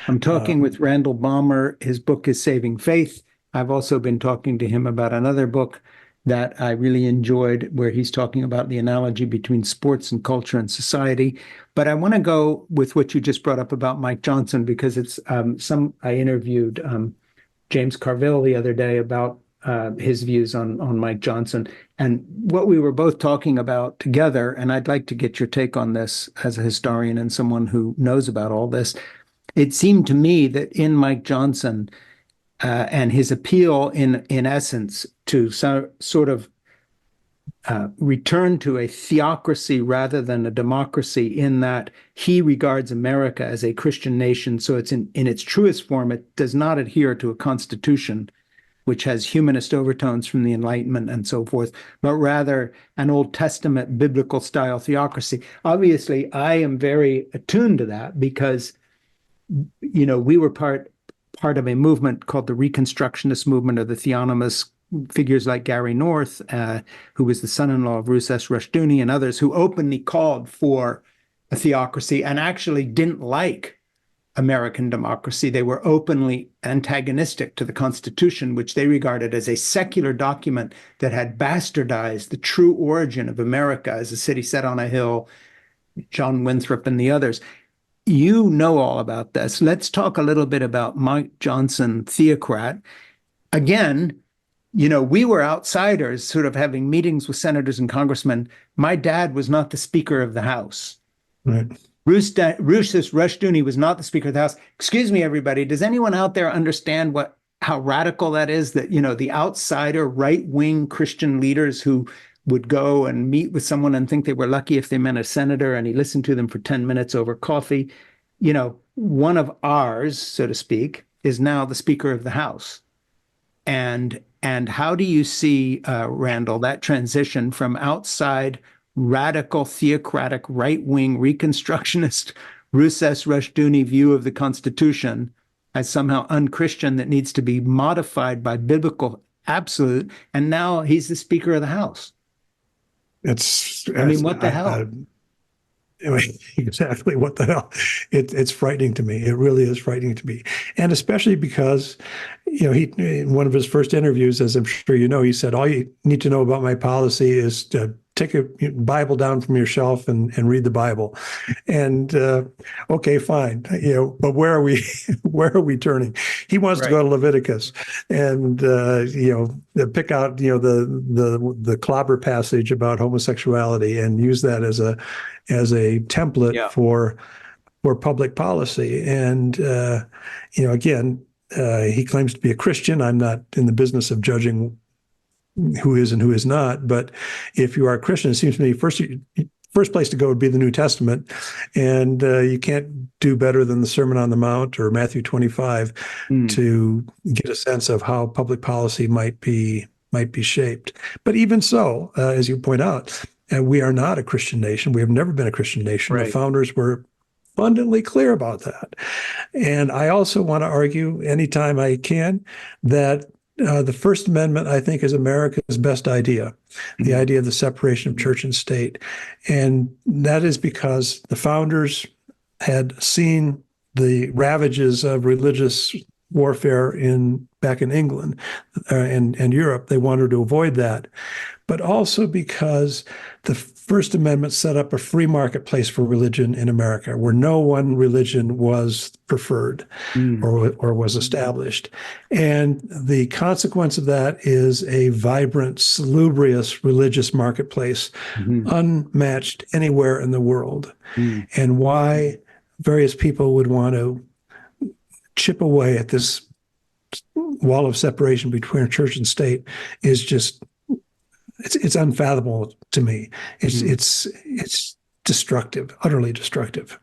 I'm talking with Randall Balmer. His book is Saving Faith. I've also been talking to him about another book that I really enjoyed, where he's talking about the analogy between sports and culture and society. But I want to go with what you just brought up about Mike Johnson, because it's I interviewed James Carville the other day about his views on Mike Johnson, and what we were both talking about together. And I'd like to get your take on this as a historian and someone who knows about all this. It seemed to me that in Mike Johnson and his appeal, in essence, to sort of return to a theocracy rather than a democracy, in that he regards America as a Christian nation. So it's in its truest form, it does not adhere to a constitution which has humanist overtones from the Enlightenment and so forth, but rather an Old Testament biblical style theocracy. Obviously, I am very attuned to that because, we were part of a movement called the Reconstructionist movement, or the theonomous figures like Gary North, who was the son-in-law of Rousas Rushdoony, and others who openly called for a theocracy and actually didn't like American democracy. They were openly antagonistic to the Constitution, which they regarded as a secular document that had bastardized the true origin of America as a city set on a hill, John Winthrop and the others. You know all about this. Let's talk a little bit about Mike Johnson, theocrat. Again, we were outsiders, sort of having meetings with senators and congressmen. My dad was not the Speaker of the House. Right. Rousas Rushdoony was not the Speaker of the House. Excuse me, everybody. Does anyone out there understand how radical that is? That, the outsider right-wing Christian leaders who would go and meet with someone and think they were lucky if they met a senator, and he listened to them for 10 minutes over coffee. One of ours, so to speak, is now the Speaker of the House. And how do you see, Randall, that transition from outside radical, theocratic, right-wing, Reconstructionist, Rousas Rushdoony view of the Constitution as somehow unchristian that needs to be modified by biblical absolute, and now he's the Speaker of the House? What the hell? Exactly, what the hell? It's frightening to me. It really is frightening to me, and especially because, he, in one of his first interviews, as I'm sure you know, he said, "All you need to know about my policy is to take a Bible down from your shelf and read the Bible." And okay, fine, but where are we? Where are we turning? He wants to go to Leviticus and pick out the clobber passage about homosexuality and use that as a template for public policy. And again, he claims to be a Christian. I'm not in the business of judging who is and who is not, but if you are a Christian, it seems to me first place to go would be the New Testament, and you can't do better than the Sermon on the Mount or Matthew 25 to get a sense of how public policy might be shaped. But even so, as you point out, we are not a Christian nation. We have never been a Christian nation. Right. The founders were abundantly clear about that. And I also want to argue anytime I can that the First Amendment, I think, is America's best idea, the idea of the separation of church and state. And that is because the founders had seen the ravages of religious warfare back in England and Europe. They wanted to avoid that. But also because the First Amendment set up a free marketplace for religion in America, where no one religion was preferred or was established. And the consequence of that is a vibrant, salubrious religious marketplace, unmatched anywhere in the world. And why various people would want to chip away at this wall of separation between church and state is just it's unfathomable to me. It's destructive, utterly destructive.